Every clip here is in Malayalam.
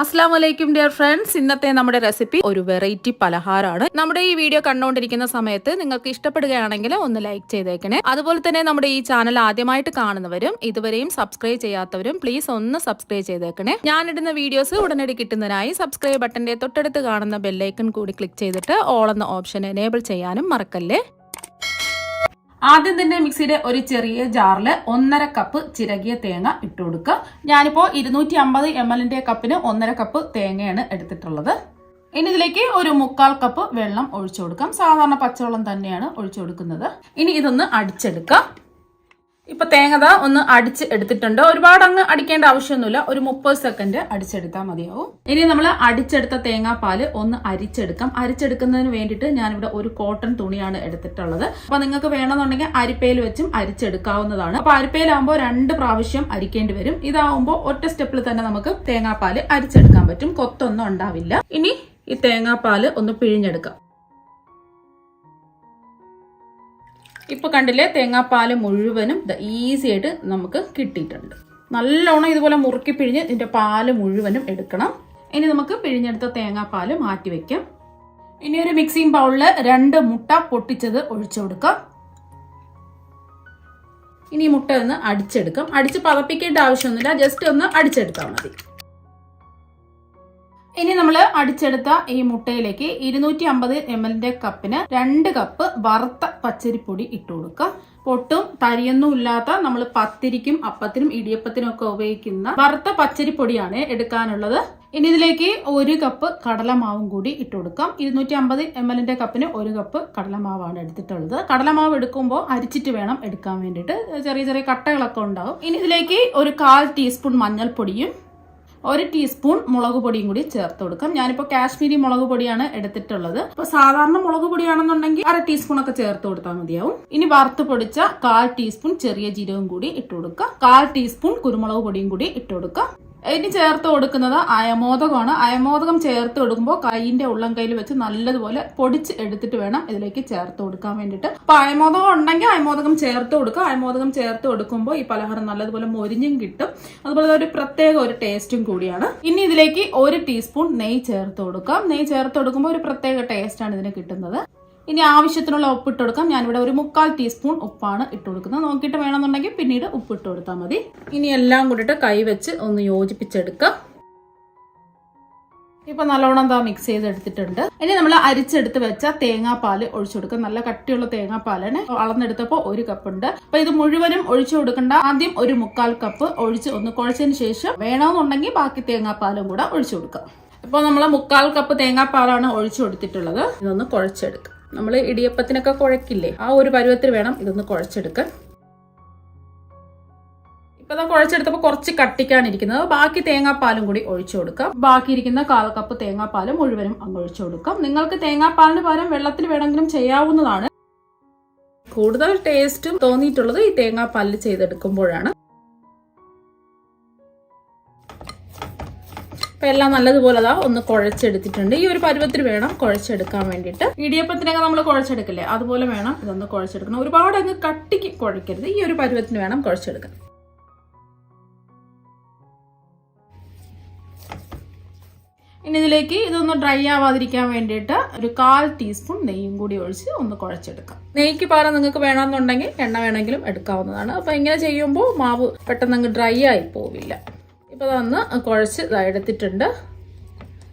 അസ്സലാമലൈക്കും ഡിയർ ഫ്രണ്ട്സ്. ഇന്നത്തെ നമ്മുടെ റെസിപ്പി ഒരു വെറൈറ്റി പലഹാരമാണ്. നമ്മുടെ ഈ വീഡിയോ കണ്ടുകൊണ്ടിരിക്കുന്ന സമയത്ത് നിങ്ങൾക്ക് ഇഷ്ടപ്പെടുകയാണെങ്കിൽ ഒന്ന് ലൈക്ക് ചെയ്തേക്കണേ. അതുപോലെ തന്നെ നമ്മുടെ ഈ ചാനൽ ആദ്യമായിട്ട് കാണുന്നവരും ഇതുവരെയും സബ്സ്ക്രൈബ് ചെയ്യാത്തവരും പ്ലീസ് ഒന്ന് സബ്സ്ക്രൈബ് ചെയ്തേക്കണേ. ഞാനിടുന്ന വീഡിയോസ് ഉടനടി കിട്ടുന്നതിനായി സബ്സ്ക്രൈബ് ബട്ടന്റെ തൊട്ടടുത്ത് കാണുന്ന ബെല്ലൈക്കൺ കൂടി ക്ലിക്ക് ചെയ്തിട്ട് ഓൾ എന്ന ഓപ്ഷൻ എനേബിൾ ചെയ്യാനും മറക്കല്ലേ. ആദ്യം തന്നെ മിക്സിയുടെ ഒരു ചെറിയ ജാറിൽ 1.5 കപ്പ് ചിരകിയ തേങ്ങ ഇട്ട് കൊടുക്കുക. ഞാനിപ്പോൾ 250 ml കപ്പിന് 1.5 കപ്പ് തേങ്ങയാണ് എടുത്തിട്ടുള്ളത്. ഇനി ഇതിലേക്ക് ഒരു 1/4 കപ്പ് വെള്ളം ഒഴിച്ചു കൊടുക്കാം. സാധാരണ പച്ചവെള്ളം തന്നെയാണ് ഒഴിച്ചു കൊടുക്കുന്നത്. ഇനി ഇതൊന്ന് അടിച്ചെടുക്കാം. ഇപ്പൊ തേങ്ങ ഒന്ന് അടിച്ച് എടുത്തിട്ടുണ്ട്. ഒരുപാട് അങ്ങ് അടിക്കേണ്ട ആവശ്യമൊന്നുമില്ല. ഒരു 30 സെക്കൻഡ് അടിച്ചെടുത്താൽ മതിയാവും. ഇനി നമ്മൾ അടിച്ചെടുത്ത തേങ്ങാപ്പാല് ഒന്ന് അരിച്ചെടുക്കാം. അരിച്ചെടുക്കുന്നതിന് വേണ്ടിയിട്ട് ഞാനിവിടെ ഒരു കോട്ടൺ തുണിയാണ് എടുത്തിട്ടുള്ളത്. അപ്പൊ നിങ്ങൾക്ക് വേണമെന്നുണ്ടെങ്കിൽ അരിപ്പയിൽ വെച്ചും അരിച്ചെടുക്കാവുന്നതാണ്. അപ്പൊ അരിപ്പയിലാകുമ്പോൾ 2 പ്രാവശ്യം അരിക്കേണ്ടി വരും. ഇതാവുമ്പോൾ ഒറ്റ സ്റ്റെപ്പിൽ തന്നെ നമുക്ക് തേങ്ങാപ്പാല് അരിച്ചെടുക്കാൻ പറ്റും. കൊത്തൊന്നും ഉണ്ടാവില്ല. ഇനി ഈ തേങ്ങാപ്പാല് ഒന്ന് പിഴിഞ്ഞെടുക്കാം. ഇപ്പൊ കണ്ടില്ലേ, തേങ്ങാപ്പാല് മുഴുവനും ഈസി ആയിട്ട് നമുക്ക് കിട്ടിയിട്ടുണ്ട്. നല്ലോണം ഇതുപോലെ മുറുക്കി പിഴിഞ്ഞ് ഇതിന്റെ പാല് മുഴുവനും എടുക്കണം. ഇനി നമുക്ക് പിഴിഞ്ഞെടുത്ത തേങ്ങാപ്പാല് മാറ്റി വെക്കാം. ഇനി ഒരു മിക്സിംഗ് ബൗളില് 2 മുട്ട പൊട്ടിച്ചത് ഒഴിച്ചു കൊടുക്കാം. ഇനി മുട്ട ഒന്ന് അടിച്ചെടുക്കാം. അടിച്ച് പതപ്പിക്കേണ്ട ആവശ്യമൊന്നുമില്ല, ജസ്റ്റ് ഒന്ന് അടിച്ചെടുത്താൽ മതി. ഇനി നമ്മൾ അടിച്ചെടുത്ത ഈ മുട്ടയിലേക്ക് 250 ml കപ്പിന് 2 കപ്പ് വറുത്ത പച്ചരിപ്പൊടി ഇട്ട് കൊടുക്കുക. പൊട്ടും തരിയൊന്നും ഇല്ലാത്ത നമ്മൾ പത്തിരിക്കും അപ്പത്തിനും ഇടിയപ്പത്തിനും ഒക്കെ ഉപയോഗിക്കുന്ന വറുത്ത പച്ചരിപ്പൊടിയാണ് എടുക്കാനുള്ളത്. ഇനി ഇതിലേക്ക് 1 കപ്പ് കടലമാവും കൂടി ഇട്ട് കൊടുക്കാം. 250 ml കപ്പിന് 1 കപ്പ് കടലമാവാണ് എടുത്തിട്ടുള്ളത്. കടലമാവ് എടുക്കുമ്പോൾ അരിച്ചിട്ട് വേണം എടുക്കാൻ വേണ്ടിയിട്ട്. ചെറിയ ചെറിയ കട്ടകളൊക്കെ ഉണ്ടാവും. ഇനി ഇതിലേക്ക് ഒരു 1/4 ടീസ്പൂൺ മഞ്ഞൾപ്പൊടിയും 1 ടീസ്പൂൺ മുളക് പൊടിയും കൂടി ചേർത്ത് കൊടുക്കാം. ഞാനിപ്പോൾ കാശ്മീരി മുളക് പൊടിയാണ് എടുത്തിട്ടുള്ളത്. അപ്പൊ സാധാരണ മുളക് പൊടിയാണെന്നുണ്ടെങ്കിൽ 1/2 ടീസ്പൂൺ ഒക്കെ ചേർത്ത് കൊടുത്താൽ മതിയാവും. ഇനി വറുത്ത് പൊടിച്ച 1/4 ടീസ്പൂൺ ചെറിയ ജീരകം കൂടി ഇട്ട് കൊടുക്കുക. 1/4 ടീസ്പൂൺ കുരുമുളക് പൊടിയും കൂടി ഇട്ട് കൊടുക്കുക. ഇനി ചേർത്ത് കൊടുക്കുന്നത് അയമോദകമാണ്. അയമോദകം ചേർത്ത് കൊടുക്കുമ്പോൾ കൈയിന്റെ ഉള്ളം കയ്യിൽ വെച്ച് നല്ലതുപോലെ പൊടിച്ച് എടുത്തിട്ട് വേണം ഇതിലേക്ക് ചേർത്ത് കൊടുക്കാൻ വേണ്ടിയിട്ട്. അപ്പൊ അയമോദകം ഉണ്ടെങ്കിൽ അയമോദകം ചേർത്ത് കൊടുക്കുക. അയമോദകം ചേർത്ത് കൊടുക്കുമ്പോൾ ഈ പലഹാരം നല്ലതുപോലെ മൊരിഞ്ഞും കിട്ടും. അതുപോലെ ഒരു പ്രത്യേക ഒരു ടേസ്റ്റും കൂടിയാണ്. ഇനി ഇതിലേക്ക് 1 ടീസ്പൂൺ നെയ്യ് ചേർത്ത് കൊടുക്കാം. നെയ്യ് ചേർത്ത് കൊടുക്കുമ്പോൾ ഒരു പ്രത്യേക ടേസ്റ്റ് ആണ് ഇതിന് കിട്ടുന്നത്. ഇനി ആവശ്യത്തിനുള്ള ഉപ്പ് ഇട്ട് കൊടുക്കാം. ഞാനിവിടെ ഒരു 1/4 ടീസ്പൂൺ ഉപ്പാണ് ഇട്ട് കൊടുക്കുന്നത്. നോക്കിയിട്ട് വേണമെന്നുണ്ടെങ്കിൽ പിന്നീട് ഉപ്പ് ഇട്ട് കൊടുത്താൽ മതി. ഇനി എല്ലാം കൂടിയിട്ട് കൈ വെച്ച് ഒന്ന് യോജിപ്പിച്ചെടുക്കാം. ഇപ്പൊ നല്ലോണം മിക്സ് ചെയ്തെടുത്തിട്ടുണ്ട്. ഇനി നമ്മൾ അരിച്ചെടുത്ത് വെച്ച തേങ്ങാപ്പാല് ഒഴിച്ചു കൊടുക്കാം. നല്ല കട്ടിയുള്ള തേങ്ങാപ്പാലാണ്. അളന്നെടുത്തപ്പോൾ 1 കപ്പ് ഉണ്ട്. അപ്പൊ ഇത് മുഴുവനും ഒഴിച്ചു കൊടുക്കണ്ട. ആദ്യം ഒരു 1/4 കപ്പ് ഒഴിച്ച് ഒന്ന് കുഴച്ചതിന് ശേഷം വേണമെന്നുണ്ടെങ്കിൽ ബാക്കി തേങ്ങാപ്പാലും കൂടെ ഒഴിച്ചു കൊടുക്കാം. ഇപ്പൊ നമ്മൾ 1/4 കപ്പ് തേങ്ങാപ്പാലാണ് ഒഴിച്ചു കൊടുത്തിട്ടുള്ളത്. ഇതൊന്ന് കുഴച്ചെടുക്കാം. നമ്മൾ ഇടിയപ്പത്തിനൊക്കെ കുഴക്കില്ലേ, ആ ഒരു പരുവത്തിൽ വേണം ഇതൊന്ന് കുഴച്ചെടുക്കാൻ. ഇപ്പൊ കുഴച്ചെടുത്തപ്പോൾ കുറച്ച് കട്ടിക്കാണിരിക്കുന്നത്. ബാക്കി തേങ്ങാപ്പാലും കൂടി ഒഴിച്ചു കൊടുക്കാം. ബാക്കി ഇരിക്കുന്ന 1/4 കപ്പ് തേങ്ങാപ്പാല് മുഴുവനും അങ്ങ് ഒഴിച്ചു കൊടുക്കാം. നിങ്ങൾക്ക് തേങ്ങാപ്പാലിന് പകരം വെള്ളത്തിൽ വേണമെങ്കിലും ചെയ്യാവുന്നതാണ്. കൂടുതൽ ടേസ്റ്റും തോന്നിയിട്ടുള്ളത് ഈ തേങ്ങാപ്പാലിൽ ചെയ്തെടുക്കുമ്പോഴാണ്. അപ്പൊ എല്ലാം നല്ലതുപോലെ ഒന്ന് കുഴച്ചെടുത്തിട്ടുണ്ട്. ഈ ഒരു പരുവത്തിൽ വേണം കുഴച്ചെടുക്കാൻ വേണ്ടിയിട്ട്. ഇടിയപ്പത്തിനൊക്കെ നമ്മൾ കുഴച്ചെടുക്കില്ലേ, അതുപോലെ വേണം ഇതൊന്ന് കുഴച്ചെടുക്കണം. ഒരുപാട് അങ്ങ് കട്ടിക്ക് കുഴക്കരുത്. ഈ ഒരു പരുവത്തിന് വേണം കുഴച്ചെടുക്കാൻ. ഇനി ഇതിലേക്ക് ഇതൊന്ന് ഡ്രൈ ആവാതിരിക്കാൻ വേണ്ടിയിട്ട് ഒരു 1/4 ടീസ്പൂൺ നെയ്യും കൂടി ഒഴിച്ച് ഒന്ന് കുഴച്ചെടുക്കാം. നെയ്ക്ക് പകരം നിങ്ങൾക്ക് വേണമെന്നുണ്ടെങ്കിൽ എണ്ണ വേണമെങ്കിലും എടുക്കാവുന്നതാണ്. അപ്പൊ ഇങ്ങനെ ചെയ്യുമ്പോൾ മാവ് പെട്ടെന്ന് അങ്ങ് ഡ്രൈ ആയി പോവില്ല. ഇപ്പൊ അതൊന്ന് കുഴച്ച് എടുത്തിട്ടുണ്ട്.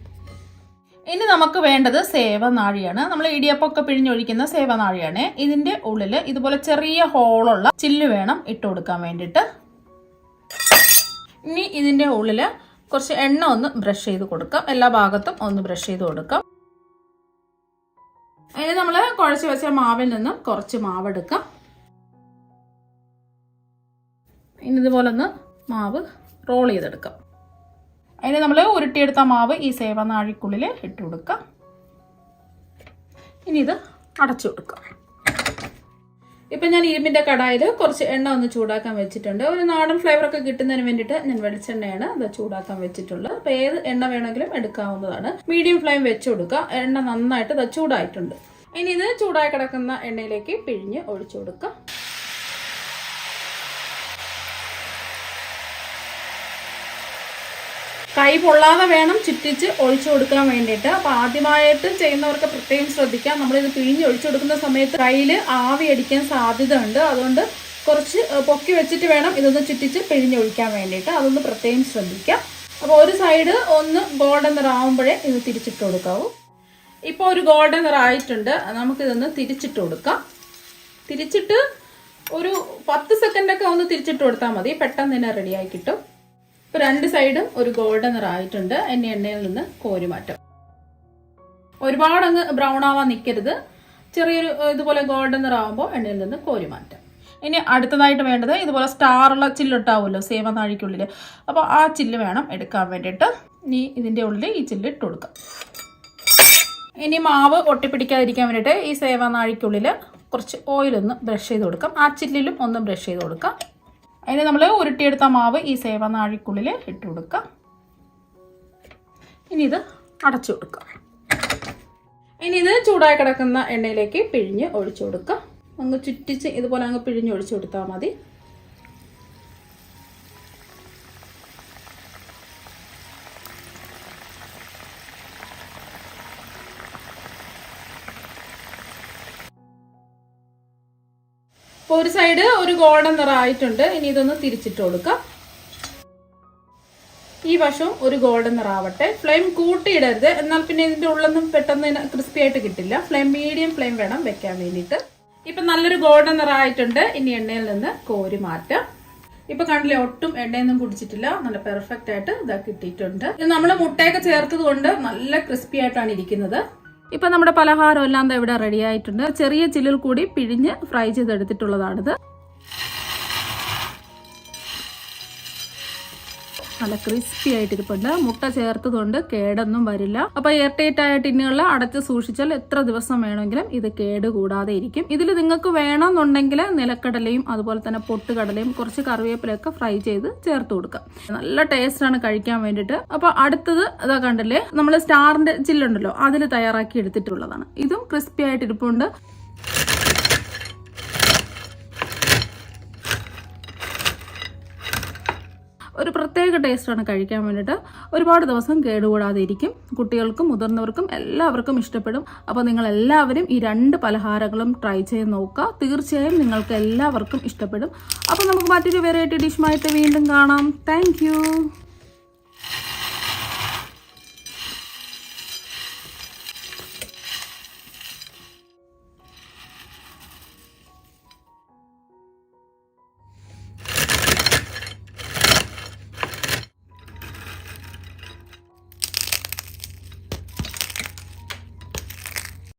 ഇനി നമുക്ക് വേണ്ടത് സേവനാഴിയാണ്. നമ്മൾ ഇടിയപ്പൊക്കെ പിഴിഞ്ഞൊഴിക്കുന്ന സേവനാഴിയാണ്. ഇതിന്റെ ഉള്ളിൽ ഇതുപോലെ ചെറിയ ഹോളുള്ള ചില്ല് വേണം ഇട്ട് കൊടുക്കാൻ വേണ്ടിയിട്ട്. ഇനി ഇതിന്റെ ഉള്ളില് കുറച്ച് എണ്ണ ഒന്ന് ബ്രഷ് ചെയ്ത് കൊടുക്കാം. എല്ലാ ഭാഗത്തും ഒന്ന് ബ്രഷ് ചെയ്ത് കൊടുക്കാം. ഇനി നമ്മൾ കുഴച്ച് വെച്ച മാവിൽ നിന്നും കുറച്ച് മാവ് എടുക്കാം. ഇനി ഇതുപോലെ ഒന്ന് മാവ് റോൾ ചെയ്തെടുക്കാം. അതിന് നമ്മൾ ഉരുട്ടിയെടുത്ത മാവ് ഈ സേവനാഴിക്കുള്ളിൽ ഇട്ട് കൊടുക്കാം. ഇനി ഇത് അടച്ചു കൊടുക്കാം. ഇപ്പൊ ഞാൻ ഇരുമ്പിന്റെ കടായിൽ കുറച്ച് എണ്ണ ഒന്ന് ചൂടാക്കാൻ വെച്ചിട്ടുണ്ട്. ഒരു നാടൻ ഫ്ലേവർ ഒക്കെ കിട്ടുന്നതിന് വേണ്ടിയിട്ട് ഞാൻ വെളിച്ചെണ്ണയാണ് ഇത് ചൂടാക്കാൻ വെച്ചിട്ടുള്ളത്. അപ്പൊ ഏത് എണ്ണ വേണമെങ്കിലും എടുക്കാവുന്നതാണ്. മീഡിയം ഫ്ലെയിം വെച്ച് കൊടുക്കുക. എണ്ണ നന്നായിട്ട് ചൂടായിട്ടുണ്ട്. ഇനി ഇത് ചൂടായി കിടക്കുന്ന എണ്ണയിലേക്ക് പിഴിഞ്ഞ് ഒഴിച്ചു കൊടുക്കാം. കൈ പൊള്ളാതെ വേണം ചുറ്റിച്ച് ഒഴിച്ചു കൊടുക്കാൻ വേണ്ടിയിട്ട്. അപ്പോൾ ആദ്യമായിട്ട് ചെയ്യുന്നവർക്ക് പ്രത്യേകം ശ്രദ്ധിക്കാം. നമ്മളിത് പിഴിഞ്ഞ് ഒഴിച്ചു കൊടുക്കുന്ന സമയത്ത് കയ്യിൽ ആവി അടിക്കാൻ സാധ്യത ഉണ്ട്. അതുകൊണ്ട് കുറച്ച് പൊക്കി വെച്ചിട്ട് വേണം ഇതൊന്ന് ചുറ്റിച്ച് പിഴിഞ്ഞൊഴിക്കാൻ വേണ്ടിയിട്ട്. അതൊന്ന് പ്രത്യേകം ശ്രദ്ധിക്കാം. അപ്പോൾ ഒരു സൈഡ് ഒന്ന് ഗോൾഡൻ നിറാവുമ്പോഴേ ഇത് തിരിച്ചിട്ട് കൊടുക്കാവൂ. ഇപ്പോൾ ഒരു ഗോൾഡൻ നിറായിട്ടുണ്ട്. നമുക്കിതൊന്ന് തിരിച്ചിട്ട് കൊടുക്കാം. തിരിച്ചിട്ട് ഒരു 10 സെക്കൻഡൊക്കെ ഒന്ന് തിരിച്ചിട്ട് കൊടുത്താൽ മതി. പെട്ടെന്ന് തന്നെ റെഡിയായി കിട്ടും. ഇപ്പോൾ 2 സൈഡും ഒരു ഗോൾഡൻ നിറായിട്ടുണ്ട്. ഇനി എണ്ണയിൽ നിന്ന് കോരി മാറ്റാം. ഒരുപാട് അങ്ങ് ബ്രൗൺ ആവാൻ നിൽക്കരുത്. ചെറിയൊരു ഇതുപോലെ ഗോൾഡൻ നിറാവുമ്പോൾ എണ്ണയിൽ നിന്ന് കോരി മാറ്റാം. ഇനി അടുത്തതായിട്ട് വേണ്ടത് ഇതുപോലെ സ്റ്റാറുള്ള ചില്ലിട്ടാവുമല്ലോ സേവനാഴിക്കുള്ളിൽ. അപ്പോൾ ആ ചില്ല് വേണം എടുക്കാൻ വേണ്ടിയിട്ട്. ഇനി ഇതിൻ്റെ ഉള്ളിൽ ഈ ചില്ല് ഇട്ട് കൊടുക്കാം. ഇനി മാവ് ഒട്ടിപ്പിടിക്കാതിരിക്കാൻ വേണ്ടിയിട്ട് ഈ സേവനാഴിക്കുള്ളിൽ കുറച്ച് ഓയിലൊന്ന് ബ്രഷ് ചെയ്ത് കൊടുക്കാം. ആ ചില്ലിലും ഒന്ന് ബ്രഷ് ചെയ്ത് കൊടുക്കാം. അതിന് നമ്മൾ ഉരുട്ടിയെടുത്ത മാവ് ഈ സേവനാഴിക്കുള്ളിൽ ഇട്ട് കൊടുക്കാം. ഇനി ഇത് അടച്ചു കൊടുക്കാം. ഇനി ഇത് ചൂടായി കിടക്കുന്ന എണ്ണയിലേക്ക് പിഴിഞ്ഞ് ഒഴിച്ചു കൊടുക്കാം. അങ്ങ് ചുറ്റിച്ച് ഇതുപോലെ അങ്ങ് പിഴിഞ്ഞ് ഒഴിച്ചു കൊടുത്താൽ മതി. ഇപ്പോൾ ഒരു സൈഡ് ഒരു ഗോൾഡൻ നിറായിട്ടുണ്ട്. ഇനി ഇതൊന്ന് തിരിച്ചിട്ട് കൊടുക്കാം. ഈ വശവും ഒരു ഗോൾഡൻ നിറാവട്ടെ. ഫ്ലെയിം കൂട്ടിയിടരുത്, എന്നാൽ പിന്നെ ഇതിൻ്റെ ഉള്ളൊന്നും പെട്ടെന്ന് ക്രിസ്പി ആയിട്ട് കിട്ടില്ല. ഫ്ലെയിം മീഡിയം ഫ്ലെയിം വേണം വെക്കാൻ വേണ്ടിയിട്ട്. ഇപ്പം നല്ലൊരു ഗോൾഡൻ നിറായിട്ടുണ്ട്. ഇനി എണ്ണയിൽ നിന്ന് കോരി മാറ്റാം. ഇപ്പം കണ്ടില്ലേ, ഒട്ടും എണ്ണയൊന്നും കുടിച്ചിട്ടില്ല. നല്ല പെർഫെക്റ്റ് ആയിട്ട് ഇതാ കിട്ടിയിട്ടുണ്ട്. ഇത് നമ്മൾ മുട്ടയൊക്കെ ചേർത്തത് കൊണ്ട് നല്ല ക്രിസ്പി ആയിട്ടാണ് ഇരിക്കുന്നത്. ഇപ്പം നമ്മുടെ പലഹാരം എല്ലാം ഇവിടെ റെഡി ആയിട്ടുണ്ട്. ചെറിയ ചില്ലിൽ കൂടി പിഴിഞ്ഞ് ഫ്രൈ ചെയ്തെടുത്തിട്ടുള്ളതാണിത്. നല്ല ക്രിസ്പി ആയിട്ടിരിപ്പുണ്ട്. മുട്ട ചേർത്തതുകൊണ്ട് കേടൊന്നും വരില്ല. അപ്പൊ എയർ ടൈറ്റ് ആയ ടിന്നുകളിൽ അടച്ച് സൂക്ഷിച്ചാൽ എത്ര ദിവസം വേണമെങ്കിലും ഇത് കേട് കൂടാതെ ഇരിക്കും. ഇതിൽ നിങ്ങൾക്ക് വേണമെന്നുണ്ടെങ്കിൽ നിലക്കടലയും അതുപോലെ തന്നെ പൊട്ടുകടലയും കുറച്ച് കറിവേപ്പിലൊക്കെ ഫ്രൈ ചെയ്ത് ചേർത്ത് കൊടുക്കാം. നല്ല ടേസ്റ്റ് ആണ് കഴിക്കാൻ വേണ്ടിയിട്ട്. അപ്പൊ അടുത്തത് അതാ കണ്ടില്ലേ, നമ്മൾ സ്റ്റാറിന്റെ ചില്ലുണ്ടല്ലോ അതിൽ തയ്യാറാക്കി എടുത്തിട്ടുള്ളതാണ്. ഇതും ക്രിസ്പി ആയിട്ടിരിപ്പുണ്ട്. ഒരു പ്രത്യേക ടേസ്റ്റാണ് കഴിക്കാൻ വേണ്ടിയിട്ട്. ഒരുപാട് ദിവസം കേടുകൂടാതെ ഇരിക്കും. കുട്ടികൾക്കും മുതിർന്നവർക്കും എല്ലാവർക്കും ഇഷ്ടപ്പെടും. അപ്പോൾ നിങ്ങൾ എല്ലാവരും ഈ 2 പലഹാരങ്ങളും ട്രൈ ചെയ്ത് നോക്കുക. തീർച്ചയായും നിങ്ങൾക്ക് എല്ലാവർക്കും ഇഷ്ടപ്പെടും. അപ്പോൾ നമുക്ക് മറ്റൊരു വെറൈറ്റി ഡിഷുമായിട്ട് വീണ്ടും കാണാം. താങ്ക്